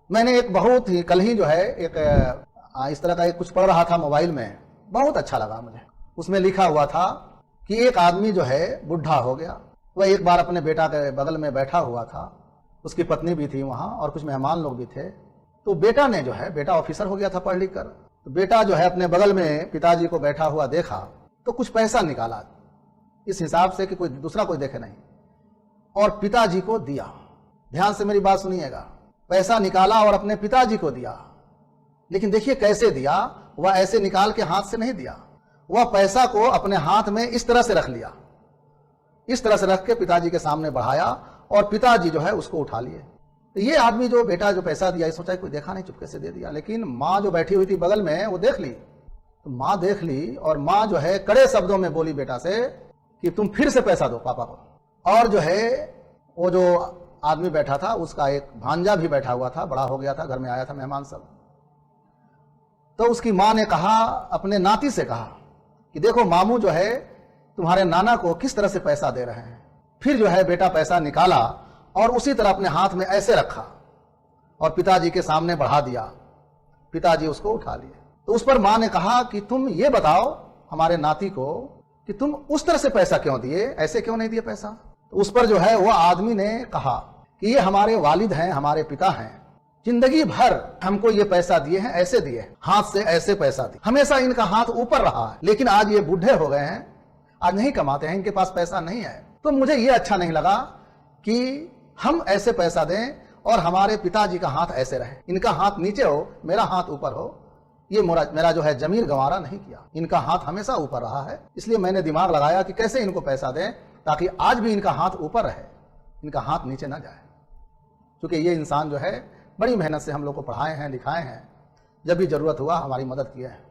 मैंने एक बहुत ही कल ही जो है एक इस तरह का एक कुछ पढ़ रहा था मोबाइल में, बहुत अच्छा लगा मुझे। उसमें लिखा हुआ था कि एक आदमी जो है बुढ़ा हो गया। वह एक बार अपने बेटा के बगल में बैठा हुआ था, उसकी पत्नी भी थी वहाँ और कुछ मेहमान लोग भी थे। तो बेटा ने जो है, बेटा ऑफिसर हो गया था पढ़ लिख कर, तो बेटा जो है अपने बगल में पिताजी को बैठा हुआ देखा तो कुछ पैसा निकाला इस हिसाब से कि कोई दूसरा कोई देखे नहीं, और पिताजी को दिया। ध्यान से मेरी बात सुनिएगा, पैसा निकाला और अपने पिताजी को दिया। लेकिन देखिए कैसे दिया, वह ऐसे निकाल के हाथ से नहीं दिया, वह पैसा को अपने हाथ में इस तरह से रख लिया, इस तरह से रख के पिताजी के सामने बढ़ाया और पिताजी जो है उसको उठा लिए। तो ये आदमी जो बेटा जो पैसा दिया, सोचा कोई देखा नहीं, चुपके से दे दिया। लेकिन माँ जो बैठी हुई थी बगल में वो देख ली, तो माँ देख ली और माँ जो है कड़े शब्दों में बोली बेटा से कि तुम फिर से पैसा दो पापा को। और जो है वो जो आदमी बैठा था उसका एक भांजा भी बैठा हुआ था, बड़ा हो गया था, घर में आया था मेहमान सब। तो उसकी माँ ने कहा, अपने नाती से कहा कि देखो मामू जो है तुम्हारे नाना को किस तरह से पैसा दे रहे हैं। फिर जो है बेटा पैसा निकाला और उसी तरह अपने हाथ में ऐसे रखा और पिताजी के सामने बढ़ा दिया। पिताजी उसको उठा लिए। तो उस पर माँ ने कहा कि तुम ये बताओ हमारे नाती को कि तुम उस तरह से पैसा क्यों दिए, ऐसे क्यों नहीं दिए पैसा। तो उस पर जो है वो आदमी ने कहा कि ये हमारे वालिद हैं, हमारे पिता हैं, जिंदगी भर हमको ये पैसा दिए हैं, ऐसे दिए, हाथ से ऐसे पैसा दिए, हमेशा इनका हाथ ऊपर रहा है। लेकिन आज ये बूढ़े हो गए हैं, आज नहीं कमाते हैं, इनके पास पैसा नहीं है। तो मुझे ये अच्छा नहीं लगा कि हम ऐसे पैसा दें और हमारे पिताजी का हाथ ऐसे रहे, इनका हाथ नीचे हो, मेरा हाथ ऊपर हो। ये मेरा जो है जमीर गंवारा नहीं किया, इनका हाथ हमेशा ऊपर रहा है। इसलिए मैंने दिमाग लगाया कि कैसे इनको पैसा दें ताकि आज भी इनका हाथ ऊपर रहे, इनका हाथ नीचे ना जाए। क्योंकि ये इंसान जो है बड़ी मेहनत से हम लोग को पढ़ाए हैं, लिखाए हैं, जब भी जरूरत हुआ हमारी मदद किए हैं।